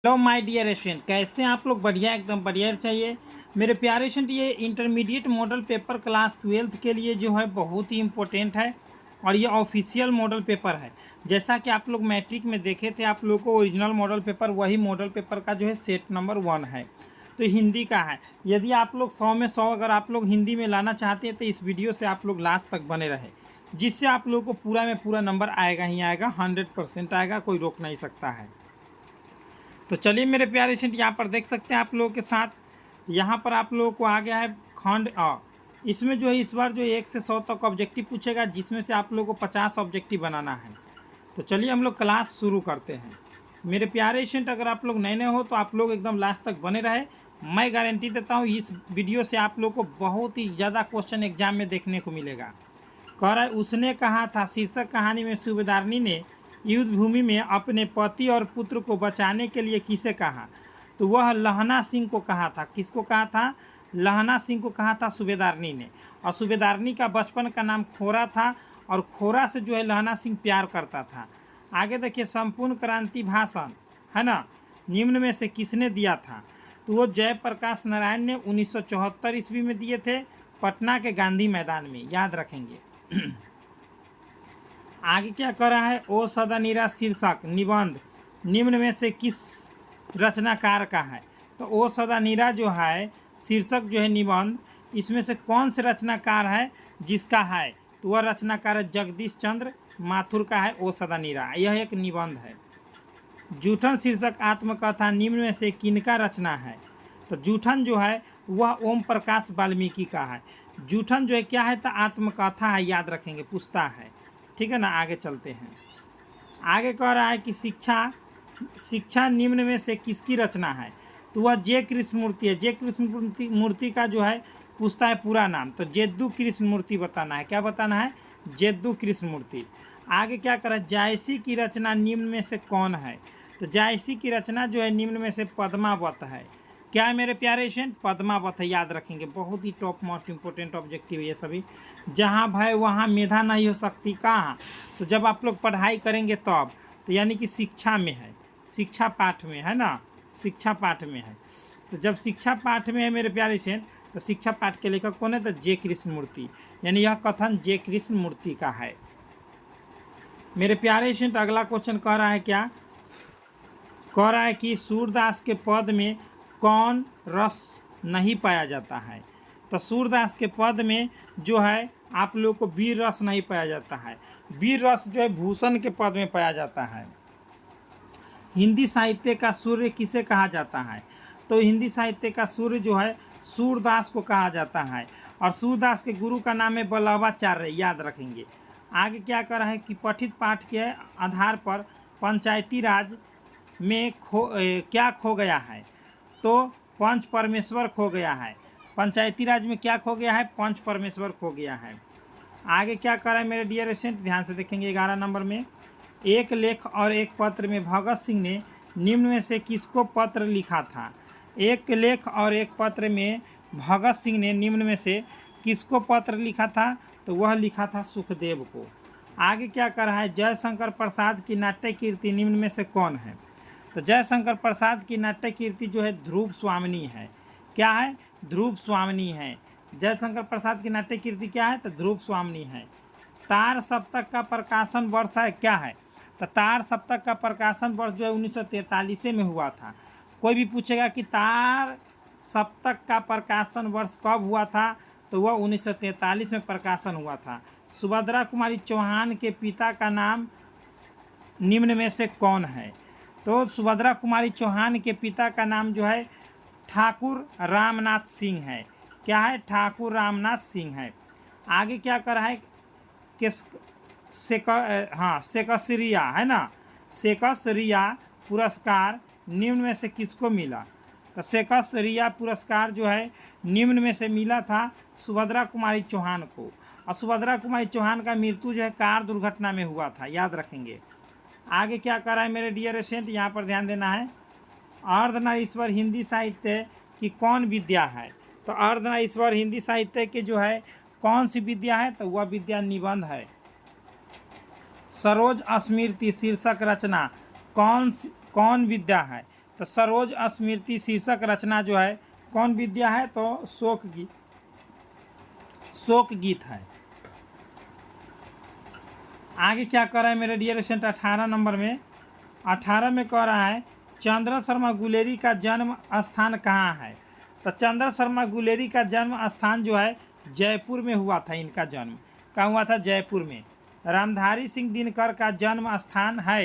Hello my dear student, कैसे हैं आप लोग? बढ़िया, एकदम बढ़िया चाहिए मेरे प्यारे स्टूडेंट। ये intermediate model paper class 12th के लिए जो है बहुत ही इम्पोर्टेंट है और ये ऑफिशियल मॉडल पेपर है। जैसा कि आप लोग मैट्रिक में देखे थे, आप लोगों को ओरिजिनल मॉडल पेपर वही मॉडल पेपर का जो है सेट नंबर 1 है। तो हिंदी का है। यदि आप लोग 100 में 100 अगर आप लोग हिंदी में लाना चाहते हैं तो इस वीडियो से आप लोग लास्ट तक बने रहे, जिससे आप लोगों को पूरा में पूरा नंबर आएगा ही आएगा, 100% आएगा, कोई रोक नहीं सकता है। तो चलिए मेरे प्यारे स्टूडेंट, यहाँ पर देख सकते हैं आप लोगों के साथ, यहाँ पर आप लोगों को आ गया है खंड अ। इसमें जो है इस बार जो 1 से 100 तक ऑब्जेक्टिव पूछेगा, जिसमें से आप लोगों को 50 ऑब्जेक्टिव बनाना है। तो चलिए हम लोग क्लास शुरू करते हैं। मेरे प्यारे स्टूडेंट, अगर आप लोग नए नए हो तो आप लोग एकदम लास्ट तक बने रहे। मैं गारंटी देता हूँ इस वीडियो से आप लोग को बहुत ही ज़्यादा क्वेश्चन एग्जाम में देखने को मिलेगा। कह रहा है, उसने कहा था शीर्षक कहानी में सूबेदारनी ने युद्ध भूमि में अपने पति और पुत्र को बचाने के लिए किसे कहा? तो वह लहना सिंह को कहा था। किसको कहा था? लहना सिंह को कहा था सूबेदारनी ने। और सूबेदारनी का बचपन का नाम खोरा था और खोरा से जो है लहना सिंह प्यार करता था। आगे देखिए, संपूर्ण क्रांति भाषण है ना, निम्न में से किसने दिया था? तो वो जयप्रकाश नारायण ने 1974 ईस्वी में दिए थे, पटना के गांधी मैदान में, याद रखेंगे। आगे क्या कर रहा है? ओ सदा नीरा शीर्षक निबंध निम्न में से किस रचनाकार का है? तो ओ सदा नीरा जो है शीर्षक जो है निबंध, इसमें से कौन से रचनाकार है जिसका है? तो वह रचनाकार है जगदीश चंद्र माथुर का है ओ सदा नीरा। यह एक निबंध है। जूठन शीर्षक आत्मकथा निम्न में से किनका रचना है? तो जूठन जो है वह ओम प्रकाश वाल्मीकि का है। जूठन जो है क्या है? तो आत्मकथा है, याद रखेंगे, पूछता है। ठीक है ना, आगे चलते हैं। आगे कह रहा है कि शिक्षा निम्न में से किसकी रचना है? तो वह जे कृष्णमूर्ति है। जे कृष्णमूर्ति का जो है पूछता है पूरा नाम, तो जेद्दू कृष्णमूर्ति बताना है। क्या बताना है? जेद्दू कृष्णमूर्ति। आगे क्या कर रहा है? जायसी की रचना निम्न में से कौन है? तो जायसी की रचना जो है निम्न में से पद्मावत है। क्या है मेरे प्यारे स्टूडेंट? पद्मावत है, याद रखेंगे। बहुत ही टॉप मोस्ट इंपोर्टेंट ऑब्जेक्टिव है ये सभी। जहाँ भय वहाँ मेधा नहीं हो सकती, कहाँ? तो जब आप लोग पढ़ाई करेंगे तब, तो यानी कि शिक्षा में है, शिक्षा पाठ में है ना, शिक्षा पाठ में है। तो जब शिक्षा पाठ में है मेरे प्यारे स्टूडेंट, तो शिक्षा पाठ के लेखक कौन है? तो जे कृष्णमूर्ति, यानी यह कथन जे कृष्णमूर्ति का है। मेरे प्यारे स्टूडेंट, अगला क्वेश्चन कह रहा है क्या? कह रहा है कि सूरदास के पद में कौन रस नहीं पाया जाता है? तो सूरदास के पद में जो है आप लोग को वीर रस नहीं पाया जाता है। वीर रस जो है भूषण के पद में पाया जाता है। हिंदी साहित्य का सूर्य किसे कहा जाता है? तो हिंदी साहित्य का सूर्य जो है सूरदास को कहा जाता है। और सूरदास के गुरु का नाम है बल्लभाचार्य, याद रखेंगे। आगे क्या कर रहा है कि पठित पाठ के आधार पर पंचायती राज में क्या खो गया है? तो पंच परमेश्वर खो गया है। पंचायती राज में क्या खो गया है? पंच परमेश्वर खो गया है। आगे क्या कर रहा है मेरे डियर स्टूडेंट? ध्यान से देखेंगे 11 नंबर में, एक लेख और एक पत्र में भगत सिंह ने निम्न में से किसको पत्र लिखा था? एक लेख और एक पत्र में भगत सिंह ने निम्न में से किसको पत्र लिखा था? तो वह लिखा था सुखदेव को। आगे क्या कर रहा है? जयशंकर प्रसाद की नाट्य कीर्ति निम्न में से कौन है? तो जयशंकर प्रसाद की नाट्य कीर्ति जो है ध्रुव स्वामिनी है। क्या है? ध्रुव स्वामिनी है। जयशंकर प्रसाद की नाट्य कीर्ति क्या है? तो ध्रुव स्वामिनी है। तार सप्तक का प्रकाशन वर्ष है, क्या है? तो तार सप्तक का प्रकाशन वर्ष जो है 1943 में हुआ था। कोई भी पूछेगा कि तार सप्तक का प्रकाशन वर्ष कब हुआ था? तो वह 1943 में प्रकाशन हुआ था। सुभद्रा कुमारी चौहान के पिता का नाम निम्न में से कौन है? तो सुभद्रा कुमारी चौहान के पिता का नाम जो है ठाकुर रामनाथ सिंह है। क्या है? ठाकुर रामनाथ सिंह है। आगे क्या कर रहा है? शेक्सपियरिया है ना, शेक्सपियरिया पुरस्कार निम्न में से किसको मिला? तो शेक्सपियरिया पुरस्कार जो है निम्न में से मिला था सुभद्रा कुमारी चौहान को। और सुभद्रा कुमारी चौहान का मृत्यु जो है कार दुर्घटना में हुआ था, याद रखेंगे। आगे क्या कर रहा है मेरे डियर स्टूडेंट? यहाँ पर ध्यान देना है। अर्धनारीश्वर हिंदी साहित्य की कौन विद्या है? तो अर्धनारीश्वर हिंदी साहित्य की जो है कौन सी विद्या है? तो वह विद्या निबंध है। सरोज स्मृति शीर्षक रचना कौन विद्या है? तो सरोज स्मृति शीर्षक रचना जो है कौन विद्या है, तो शोक गीत है। आगे क्या कर रहा है मेरे डियर स्टूडेंट 18 नंबर में, 18 में कह रहा है चंद्र शर्मा गुलेरी का जन्म स्थान कहाँ है। तो चंद्र शर्मा गुलेरी का जन्म स्थान जो है जयपुर में हुआ था। इनका जन्म कहाँ हुआ था, जयपुर में। रामधारी सिंह दिनकर का जन्म स्थान है,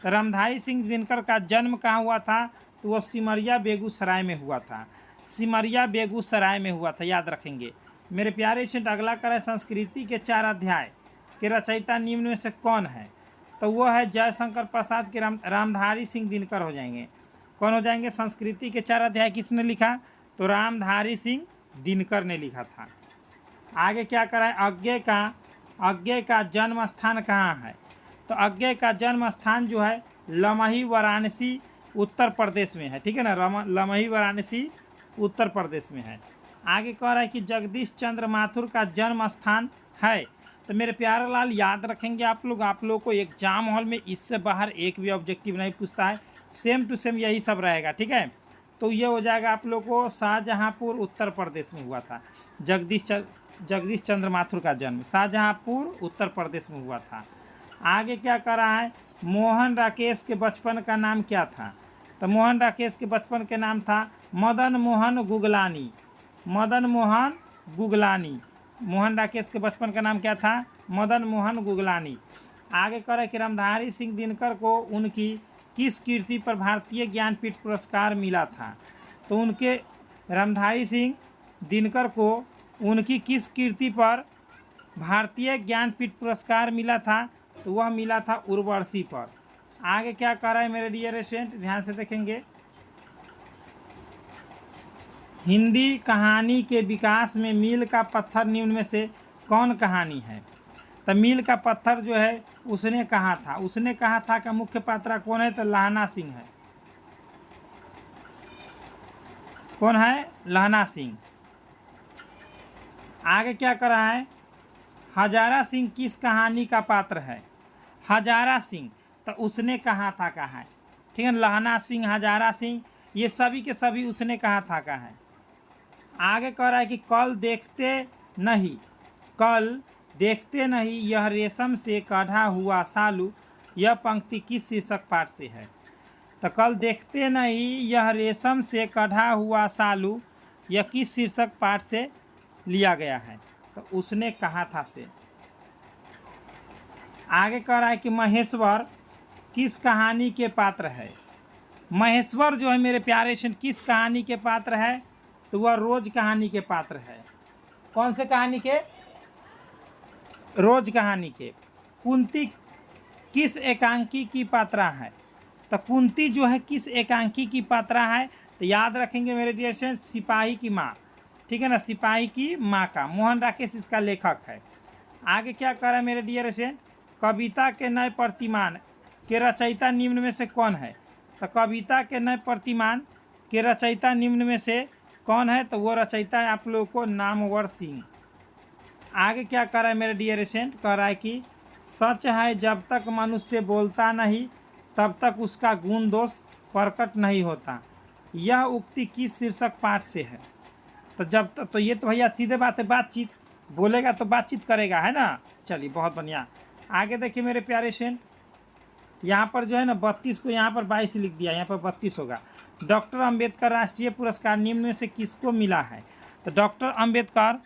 तो रामधारी सिंह दिनकर का जन्म कहाँ हुआ था, तो वो सिमरिया बेगूसराय में हुआ था। सिमरिया बेगूसराय में हुआ था, याद रखेंगे मेरे प्यारे स्टूडेंट। अगला कर है संस्कृति के 4 अध्याय के रचयिता निम्न में से कौन है, तो वो है जयशंकर प्रसाद के रामधारी सिंह दिनकर हो जाएंगे। कौन हो जाएंगे, संस्कृति के 4 अध्याय किसने लिखा, तो रामधारी सिंह दिनकर ने लिखा था। आगे क्या करा है, अज्ञे का जन्म स्थान कहाँ है, तो अज्ञे का जन्म स्थान जो है लमही वाराणसी उत्तर प्रदेश में है। ठीक है ना, लमही वाराणसी उत्तर प्रदेश में है। आगे कह रहा है कि जगदीश चंद्र माथुर का जन्म स्थान है, तो मेरे प्यारे लाल याद रखेंगे आप लोग को एग्जाम हॉल में इससे बाहर एक भी ऑब्जेक्टिव नहीं पूछता है, सेम टू सेम यही सब रहेगा। ठीक है, तो ये हो जाएगा आप लोग को शाहजहाँपुर उत्तर प्रदेश में हुआ था। जगदीश चंद्र माथुर का जन्म शाहजहाँपुर उत्तर प्रदेश में हुआ था। आगे क्या कर रहा है, मोहन राकेश के बचपन का नाम क्या था, तो मोहन राकेश के बचपन के नाम था मदन मोहन गुगलानी। मोहन राकेश के बचपन का नाम क्या था, मदन मोहन गुगलानी। आगे करें कि रामधारी सिंह दिनकर को उनकी किस कीर्ति पर भारतीय ज्ञानपीठ पुरस्कार मिला था, तो उनके रामधारी सिंह दिनकर को उनकी किस कीर्ति पर भारतीय ज्ञानपीठ पुरस्कार मिला था, तो वह मिला था उर्वशी पर। आगे क्या कर रहा है मेरे डियर स्टूडेंट, ध्यान से देखेंगे। हिंदी कहानी के विकास में मील का पत्थर निम्न में से कौन कहानी है, तो मील का पत्थर जो है उसने कहा था कि मुख्य पात्र कौन है, तो लहना सिंह है। कौन है, लहना सिंह। आगे क्या कर रहा है, हजारा सिंह किस कहानी का पात्र है, हजारा सिंह तो उसने कहा था का है। ठीक है, लहना सिंह, हजारा सिंह, ये सभी के सभी उसने कहा था का है। आगे कह रहा है कि कल देखते नहीं यह रेशम से कढ़ा हुआ सालू, यह पंक्ति किस शीर्षक पाठ से है, तो कल देखते नहीं यह रेशम से कढ़ा हुआ सालू, यह किस शीर्षक पाठ से लिया गया है, तो उसने कहा था से। आगे कह रहा है कि महेश्वर किस कहानी के पात्र है, महेश्वर जो है मेरे प्यारे स्टूडेंट किस कहानी के पात्र है, तो वह रोज कहानी के पात्र है। कौन से कहानी के, रोज कहानी के। कुंती किस एकांकी की पात्रा है, तो कुंती जो है किस एकांकी की पात्रा है, तो याद रखेंगे मेरे डियर स्टूडेंट सिपाही की माँ। ठीक है ना, सिपाही की माँ का। मोहन राकेश इसका लेखक है। आगे क्या कर रहा है मेरे डियर स्टूडेंट, कविता के नए प्रतिमान के रचयिता निम्न में से कौन है, तो कविता के नए प्रतिमान के रचयिता निम्न में से कौन है, तो वो रचयिता है आप लोगों को नामवर सिंह। आगे क्या कर रहा है मेरे डियर स्टूडेंट, कह रहा है कि सच है जब तक मनुष्य बोलता नहीं तब तक उसका गुण दोष प्रकट नहीं होता, यह उक्ति किस शीर्षक पाठ से है, तो जब तक तो ये तो भैया सीधे बात है, बातचीत बोलेगा तो बातचीत करेगा, है ना। चलिए बहुत बढ़िया। आगे देखिए मेरे प्यारे स्टूडेंट, यहाँ पर जो है ना 32 को यहाँ पर 22 लिख दिया, यहाँ पर 32 होगा। डॉक्टर अंबेडकर राष्ट्रीय पुरस्कार निम्न में से किसको मिला है, तो डॉक्टर अंबेडकर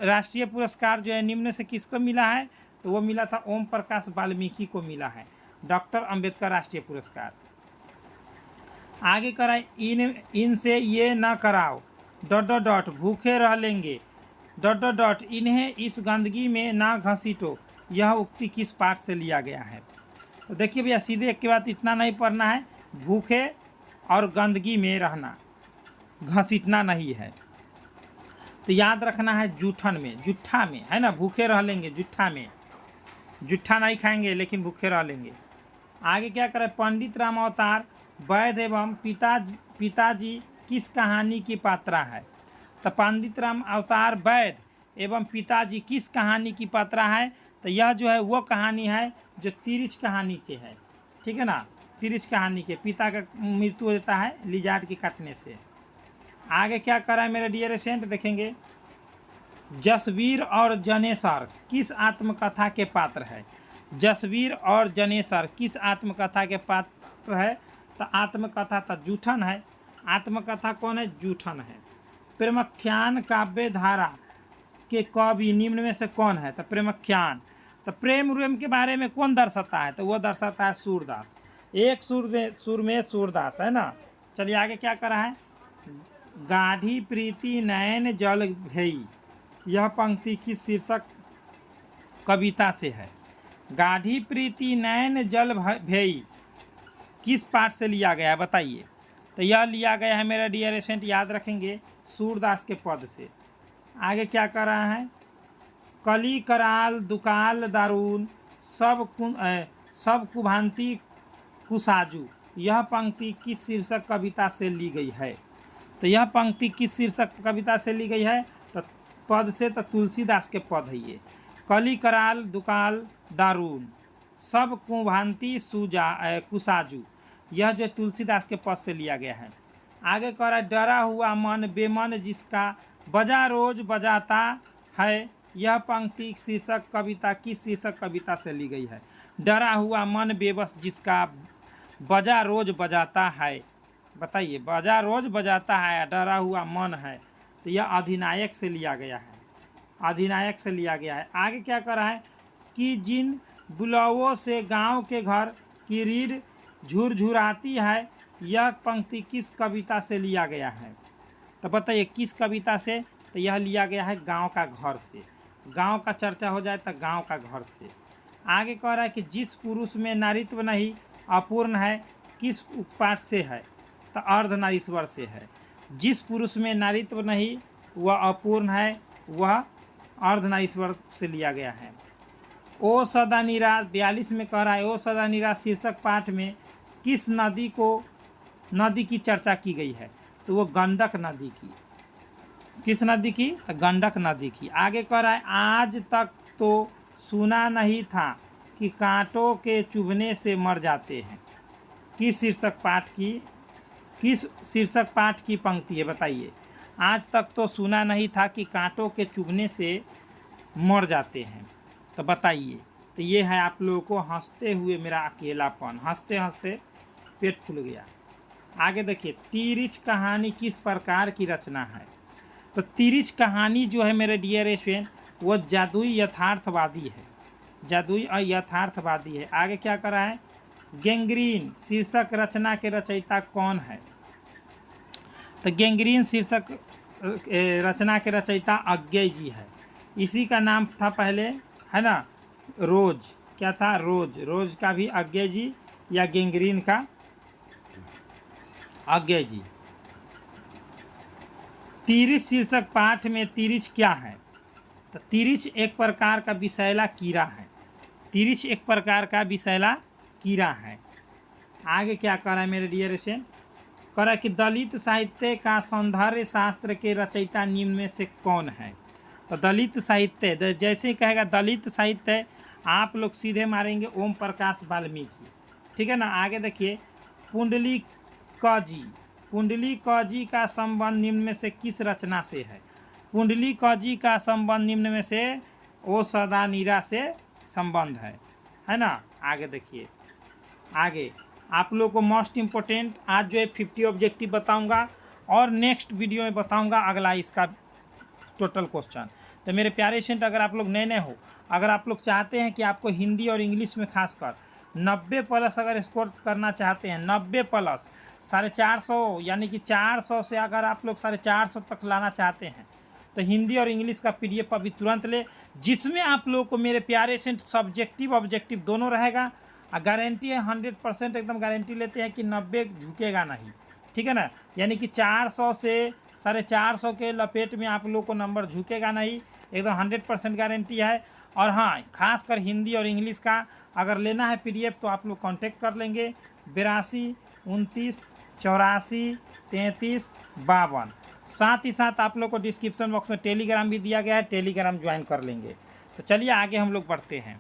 राष्ट्रीय पुरस्कार जो है निम्न से किसको मिला है, तो वो मिला था ओम प्रकाश वाल्मीकि को मिला है डॉक्टर अंबेडकर राष्ट्रीय पुरस्कार। आगे कराए इनसे ये न कराओ ... भूखे रह लेंगे ... इन्हें इस गंदगी में ना घसीटो, यह उक्ति किस पाठ से लिया गया है, तो देखिए भैया सीधे एक के बाद इतना नहीं पढ़ना है, भूखे और गंदगी में रहना, घसीटना नहीं है, तो याद रखना है जुठा में, है ना। भूखे रह लेंगे जुठा नहीं खाएंगे लेकिन भूखे रह लेंगे। आगे क्या करें, पंडित राम अवतार वैद्य एवं पिताजी किस कहानी की पात्रा है, तो पंडित राम अवतार वैद्य एवं पिताजी किस कहानी की पात्रा है, तो यह जो है वो कहानी है जो तिरिच कहानी के है। ठीक है ना, तिरिच कहानी के पिता का मृत्यु हो जाता है लिजार्ड के काटने से। आगे क्या करा है मेरे डियर स्टूडेंट देखेंगे, जसवीर और जनेसर किस आत्मकथा के पात्र है। जसवीर और जनेसर किस आत्मकथा के पात्र है, तो आत्मकथा तो जूठन है। आत्मकथा कौन है, जूठन है। प्रेमाख्यान काव्य धारा के कवि निम्न में से कौन है, तो प्रेमाख्यान। तो प्रेम उरेम के बारे में कौन दर्शाता है, तो वो दर्शाता है सूरदास। एक सुर में सूरदास है ना। चलिए आगे क्या करा है, गाढ़ी प्रीति नयन जल भई, यह पंक्ति किस शीर्षक कविता से है। गाढ़ी प्रीति नयन जल भई किस पाठ से लिया गया है बताइए। तो यह लिया गया है मेरा डियर स्टूडेंट, याद रखेंगे, सूरदास के पद से। आगे क्या कर रहा है, कली कराल दुकाल दारून सब कुभांति कुसाजू, यह पंक्ति किस शीर्षक कविता से ली गई है। तो यह पंक्ति किस शीर्षक कविता से ली गई है, तो पद से तो तुलसीदास के पद है ये। कली कराल दुकाल दारून सब कुभांति कुसाजू, यह जो तुलसीदास के पद से लिया गया है। आगे कह रहा है, डरा हुआ मन बेमन जिसका बजा रोज बजाता है, यह पंक्ति शीर्षक कविता किस शीर्षक कविता से ली गई है। डरा हुआ मन बेबस जिसका बजा रोज बजाता है, बताइए, बजा रोज बजाता है, डरा हुआ मन है, तो यह अधिनायक से लिया गया है। अधिनायक से लिया गया है। आगे क्या कर रहा है कि जिन बुलावों से गांव के घर की रीढ़ झुरझुराती है, यह पंक्ति किस कविता से लिया गया है। तो बताइए किस कविता से, तो यह लिया गया है गांव का घर से। गांव का चर्चा हो जाए तो गांव का घर से। आगे कह रहा है कि जिस पुरुष में नारीत्व नहीं अपूर्ण है, किस पाठ से है, तो अर्धनारीश्वर से है। जिस पुरुष में नारीत्व नहीं वह अपूर्ण है, वह अर्धनारीश्वर से लिया गया है। ओ सदा निराश 42 में कह रहा है, ओ सदा निराश शीर्षक पाठ में किस नदी की चर्चा की गई है, तो वो गंडक नदी की। किस नदी की, तो गंडक नदी की। आगे कह रहा है, आज तक तो सुना नहीं था कि कांटों के चुभने से मर जाते हैं, किस शीर्षक पाठ की पंक्ति है बताइए। आज तक तो सुना नहीं था कि कांटों के चुभने से मर जाते हैं, तो बताइए। तो ये है आप लोगों को हंसते हुए मेरा अकेलापन, हंसते हंसते पेट फूल गया। आगे देखिए, तिरिच कहानी किस प्रकार की रचना है। तो तिरिच कहानी जो है मेरे डियर स्टूडेंट, वो जादुई यथार्थवादी है, जादुई और यथार्थवादी है। आगे क्या कर रहा है, गैंग्रीन शीर्षक रचना के रचयिता कौन है। तो गैंग्रीन शीर्षक रचना के रचयिता अज्ञेय जी है। इसी का नाम था पहले, है ना, रोज। क्या था, रोज का भी अज्ञेय जी, या गैंग्रीन का अज्ञेय जी। तिरिच शीर्षक पाठ में तिरिच क्या है, तो तिरिच एक प्रकार का विषैला कीड़ा है। तिरिच एक प्रकार का विषैला कीड़ा है। आगे क्या कर रहा है मेरे डियर स्टूडेंट, कह रहा है कि दलित साहित्य का सौंदर्य शास्त्र के रचयिता निम्न में से कौन है। तो दलित साहित्य, जैसे ही कहेगा दलित साहित्य, आप लोग सीधे मारेंगे ओम प्रकाश वाल्मीकि, ठीक है ना। आगे देखिए, पुंडलिक जी का संबंध निम्न में से किस रचना से है। पुंडलिक जी का संबंध निम्न में से ओ सदा नीरा से संबंध है ना। आगे देखिए, आगे आप लोग को मोस्ट इम्पोर्टेंट आज जो है 50 ऑब्जेक्टिव बताऊंगा, और नेक्स्ट वीडियो में बताऊंगा अगला इसका टोटल क्वेश्चन। तो मेरे प्यारे स्टूडेंट, अगर आप लोग नए हो, अगर आप लोग चाहते हैं कि आपको हिंदी और इंग्लिश में खासकर 90+ अगर स्कोर करना चाहते हैं, 90+ 450, यानी कि 400 से अगर आप लोग 450 तक लाना चाहते हैं, तो हिंदी और इंग्लिश का PDF अभी तुरंत ले, जिसमें आप लोगों को मेरे प्यारे स्टूडेंट सब्जेक्टिव ऑब्जेक्टिव दोनों रहेगा। गारंटी है 100% एकदम गारंटी लेते हैं कि 90 झुकेगा नहीं, ठीक है ना। यानी कि 400 से 450 के लपेट में आप लोग को नंबर झुकेगा नहीं, एकदम 100% गारंटी है। और हाँ, खासकर हिंदी और इंग्लिश का अगर लेना है PDF तो आप लोग कांटेक्ट कर लेंगे 82 29 84 33 52। साथ ही साथ आप लोग को डिस्क्रिप्शन बॉक्स में टेलीग्राम भी दिया गया है, टेलीग्राम ज्वाइन कर लेंगे। तो चलिए आगे हम लोग बढ़ते हैं।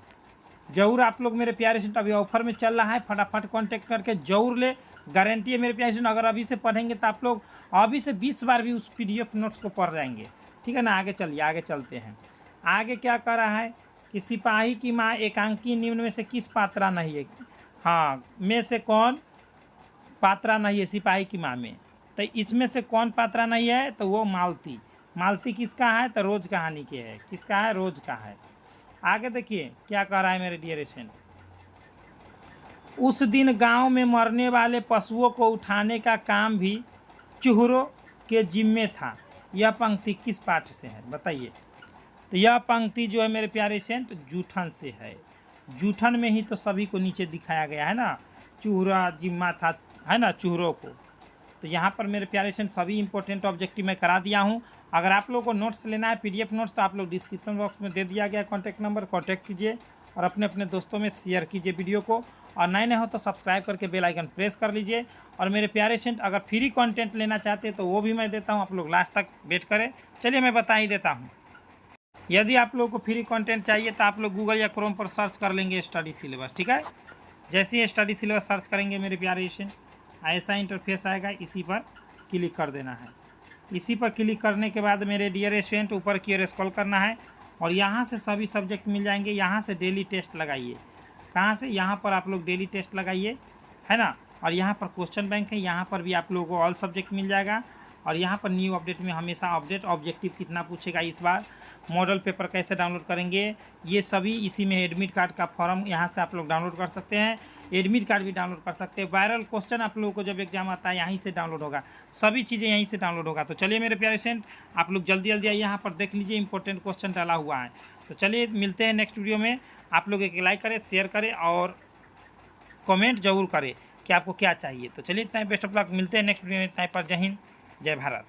जरूर आप लोग मेरे प्यारे स्टूडेंट, अभी ऑफर में चल रहा है, फटाफट कांटेक्ट करके जरूर ले। गारंटी है मेरे प्यारे स्टूडेंट, अगर अभी से पढ़ेंगे तो आप लोग अभी से 20 बार भी उस PDF नोट्स को पढ़ जाएंगे। ठीक है ना। आगे चलिए, आगे चलते हैं। आगे क्या कह रहा है कि सिपाही की माँ एकांकी निम्न में से किस पात्रा नहीं है, हाँ में से कौन पात्रा नहीं है सिपाही की माँ में। तो इसमें से कौन पात्रा नहीं है, तो वो मालती। मालती किसका है, तो रोज कहानी के है। किसका है, रोज का है। आगे देखिए क्या कह रहा है मेरे डियर स्टूडेंट। उस दिन गांव में मरने वाले पशुओं को उठाने का काम भी चूहरों के जिम्मे था। यह पंक्ति किस पाठ से है, बताइए। तो यह पंक्ति जो है मेरे प्यारे स्टूडेंट जूठन से है। जूठन में ही तो सभी को नीचे दिखाया गया है ना, चूहरा जिम्मा था, है ना, चूहरों को। तो यहाँ पर मेरे प्यारे स्टूडेंट सभी इंपॉर्टेंट ऑब्जेक्टिव मैं करा दिया हूँ। अगर आप लोगों को नोट्स लेना है, PDF नोट्स, तो आप लोग डिस्क्रिप्शन बॉक्स में दे दिया गया कॉन्टैक्ट नंबर, कॉन्टैक्ट कीजिए और अपने अपने दोस्तों में शेयर कीजिए वीडियो को। और नए हो तो सब्सक्राइब करके बेल आइकन प्रेस कर लीजिए। और मेरे प्यारे स्टूडेंट अगर फ्री कंटेंट लेना चाहते हैं तो वो भी मैं देता हूँ, आप लोग लास्ट तक वेट करें। चलिए मैं बता ही देता हूँ। यदि आप लोगों को फ्री कंटेंट चाहिए तो आप लोग गूगल या क्रोम पर सर्च कर लेंगे स्टडी सिलेबस। ठीक है, जैसे ही स्टडी सिलेबस सर्च करेंगे मेरे प्यारे स्टूडेंट, ऐसा इंटरफेस आएगा, इसी पर क्लिक कर देना है। इसी पर क्लिक करने के बाद मेरे डियर स्टूडेंट ऊपर की ओर स्क्रॉल करना है और यहाँ से सभी सब्जेक्ट मिल जाएंगे। यहाँ से डेली टेस्ट लगाइए। कहाँ से, यहाँ पर आप लोग डेली टेस्ट लगाइए, है ना। और यहाँ पर क्वेश्चन बैंक है, यहाँ पर भी आप लोगों को ऑल सब्जेक्ट मिल जाएगा। और यहाँ पर न्यू अपडेट में हमेशा अपडेट, ऑब्जेक्टिव कितना पूछेगा इस बार, मॉडल पेपर कैसे डाउनलोड करेंगे, ये सभी इसी में। एडमिट कार्ड का फॉर्म यहाँ से आप लोग डाउनलोड कर सकते हैं, एडमिट कार्ड भी डाउनलोड कर सकते हैं। वायरल क्वेश्चन आप लोगों को जब एग्जाम आता है यहीं से डाउनलोड होगा, सभी चीज़ें यहीं से डाउनलोड होगा। तो चलिए मेरे प्यारे स्टूडेंट, आप लोग जल्दी जल्दी आइए, यहाँ पर देख लीजिए इंपॉर्टेंट क्वेश्चन डाला हुआ है। तो चलिए मिलते हैं नेक्स्ट वीडियो में। आप लोग एक लाइक करें, शेयर करें और कमेंट जरूर करें कि आपको क्या चाहिए। तो चलिए इतना, बेस्ट ऑफ लक, मिलते हैं नेक्स्ट वीडियो में। इतना पर, जय हिंद, जय भारत।